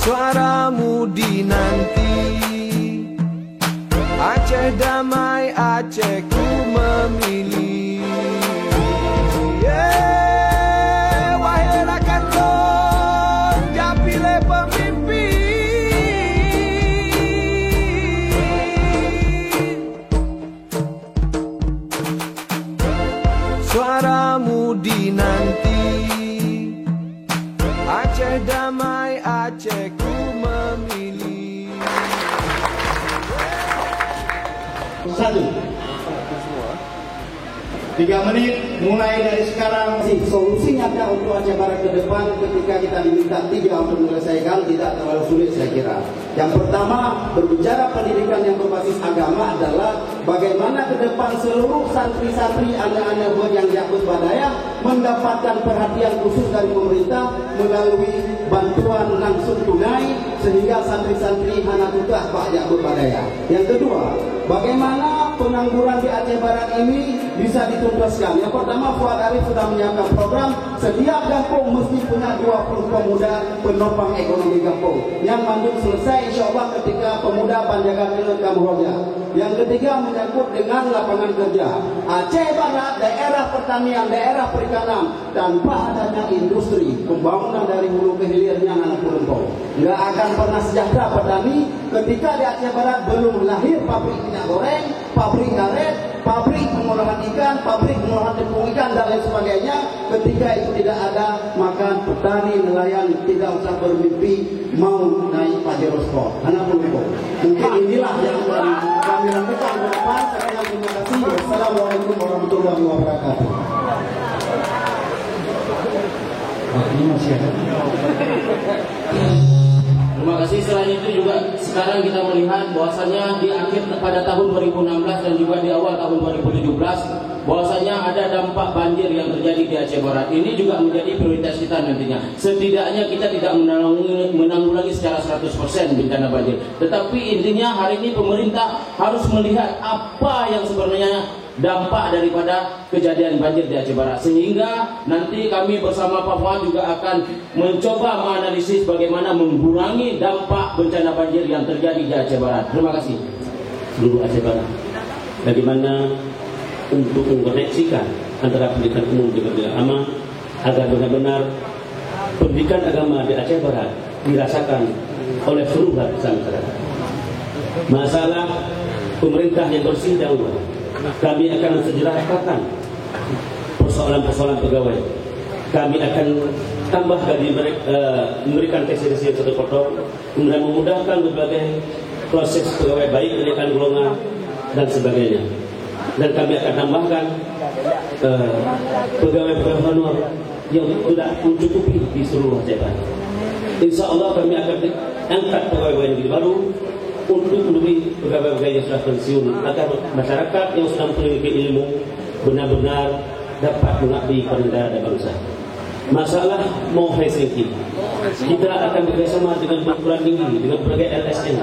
suaramu dinanti. Aceh damai, Aceh ku memilih. Wahai rakan long, japile pemimpin. Suaramu dinanti. Aceh damai, Aceh ku memilih. 3 menit mulai dari sekarang. Solusi nyata untuk Aceh Barat ke depan ketika kita diminta 3 untuk menyelesaikan tidak terlalu sulit saya kira. Yang pertama, berbicara pendidikan yang berbasis agama adalah bagaimana ke depan seluruh santri-santri anak-anak yang Yakut Badaya mendapatkan perhatian khusus dari pemerintah melalui bantuan langsung tunai sehingga santri-santri Hanatutah Pak Yakut Badaya. Yang kedua, bagaimana pengangguran di Aceh Barat ini bisa dituntaskan. Yang pertama, Fuad Arif sudah menyiapkan program setiap kampung mesti punya 20 pemuda penopang ekonomi kampung yang manduk selesai insya Allah ketika pemuda Panjaga ke Kamboja. Yang ketiga menyangkut dengan lapangan kerja. Aceh Barat daerah pertanian, daerah perikanan, tanpa adanya industri pembangunan dari hulu ke hilirnya anak Purumpong nggak akan pernah sejahtera petani ketika di Aceh Barat belum lahir pabrik minyak goreng, pabrik karet, pabrik pengolahan ikan, pabrik pengolahan tepung ikan dan lain sebagainya. Ketika itu tidak ada, maka petani nelayan tidak usah bermimpi mau naik Pajero Sport. Anak Purumpong. Mungkin inilah yang kami lakukan ke depan. Saya terima kasih. Wassalamualaikum warahmatullahi wabarakatuh. Ini masih ada. Terima kasih. Selain itu juga sekarang kita melihat bahwasanya di akhir pada tahun 2016 dan juga di awal tahun 2017 bahwasanya ada dampak banjir yang terjadi di Aceh Barat. Ini juga menjadi prioritas kita nantinya. Setidaknya kita tidak menanggulangi secara 100% bencana banjir. Tetapi intinya hari ini pemerintah harus melihat apa yang sebenarnya dampak daripada kejadian banjir di Aceh Barat, sehingga nanti kami bersama Pak Fuad juga akan mencoba menganalisis bagaimana mengurangi dampak bencana banjir yang terjadi di Aceh Barat. Terima kasih. Seluruh Aceh Barat, bagaimana untuk mengkoneksikan antara pendidikan umum dengan pendidikan agama agar benar-benar pendidikan agama di Aceh Barat dirasakan oleh seluruh lapisan masyarakat. Masalah pemerintah yang bersih dahulu, kami akan mensejarahkan persoalan-persoalan pegawai. Kami akan tambah gaji memberikan TC-TC yang terpotong, kemudian memudahkan berbagai proses pegawai baik kenaikan golongan dan sebagainya. Dan kami akan tambahkan pegawai-pegawai honor yang tidak mencukupi di seluruh Aceh Barat. Insya Allah kami akan angkat pegawai yang baru untuk memenuhi pegawai-pegawai yang sudah pensiun agar masyarakat yang sudah memiliki ilmu benar-benar dapat mengabdi pada negara dan bangsa. Masalah Mo Helsinki, kita akan bekerjasama dengan perguruan tinggi, dengan berbagai LSM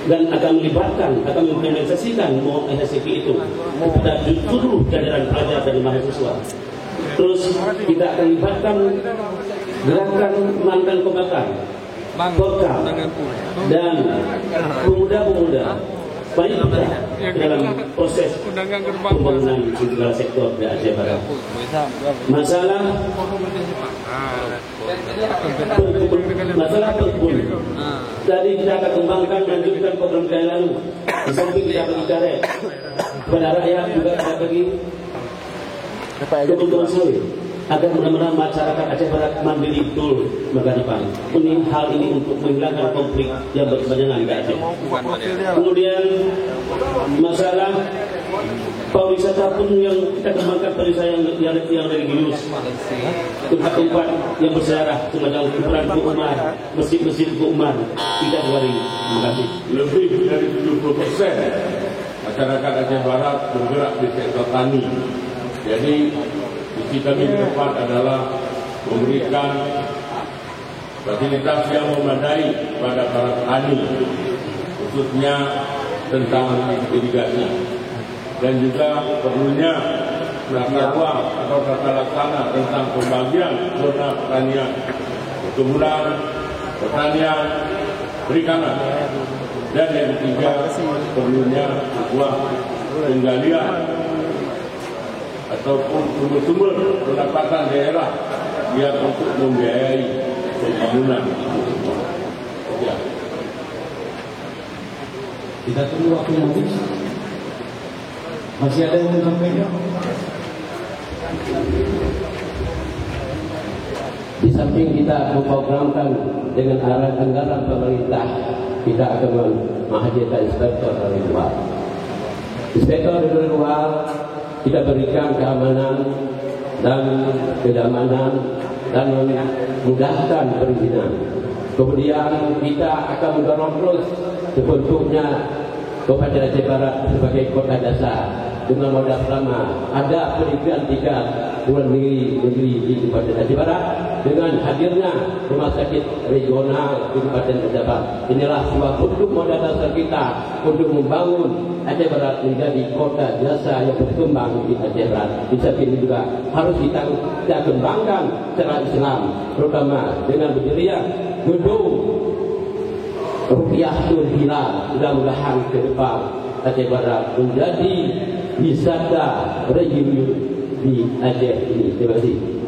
dan akan melibatkan, akan mengimplementasikan Mo Helsinki itu kepada seluruh jajaran pelajar dan mahasiswa. Terus kita akan libatkan gerakan mantan pembakar, Porkam dan pemuda-pemuda banyak bergerak dalam proses pembangunan di segala sektor di Aceh Barat. Masalah perkebun tadi kita akan kembangkan dan lanjutkan program kaya lalu. Di samping kita bagi karet kepada rakyat, juga kita bagi kebutuhan sawit agar benar-benar masyarakat Aceh Barat mandiri betul masa depan. Ini hal ini untuk menghilangkan konflik yang berkepanjangan di Aceh. Kemudian masalah pariwisata pun yang kita kembangkan, pariwisata yang religius, tempat-tempat yang bersejarah semacam kuburan Ku Umar, masjid-masjid Ku Umar tidak diwari. Terima kasih. Lebih dari 70% masyarakat Aceh Barat bergerak di sektor tani. Jadi visi kami ke depan adalah memberikan fasilitas yang memadai pada para petani, khususnya tentang irigasi, dan juga perlunya tata ruang atau tata laksana tentang pembagian zona pertanian, perkebunan, pertanian, perikanan, dan yang ketiga perlunya sebuah penggalian ataupun sumber-sumber pendapatan daerah yang untuk membiayai pembangunan itu semua. Ya. Kita tunggu waktu yang habis. Masih ada yang mau sampaikan? Di samping kita memprogramkan dengan arah anggaran pemerintah, kita akan menghadirkan inspektor dari luar. Inspektor dari luar kita berikan keamanan dan kenyamanan dan memudahkan perizinan. Kemudian kita akan mendorong terus terbentuknya Kabupaten Aceh Barat sebagai kota dasar dengan modal pertama ada pendidikan tingkat luar negeri di Kabupaten Aceh Barat dengan hadirnya rumah sakit regional di Kabupaten Aceh Barat. Inilah sebuah bentuk modal dasar kita untuk membangun Aceh Barat menjadi kota jasa yang berkembang di Aceh Barat. Di samping itu juga harus kita kembangkan secara Islam, terutama dengan berdirinya gedung Rukiatul Hilal. Mudah-mudahan ke depan Aceh Barat menjadi wisata reunion di Aceh ini. Terima kasih.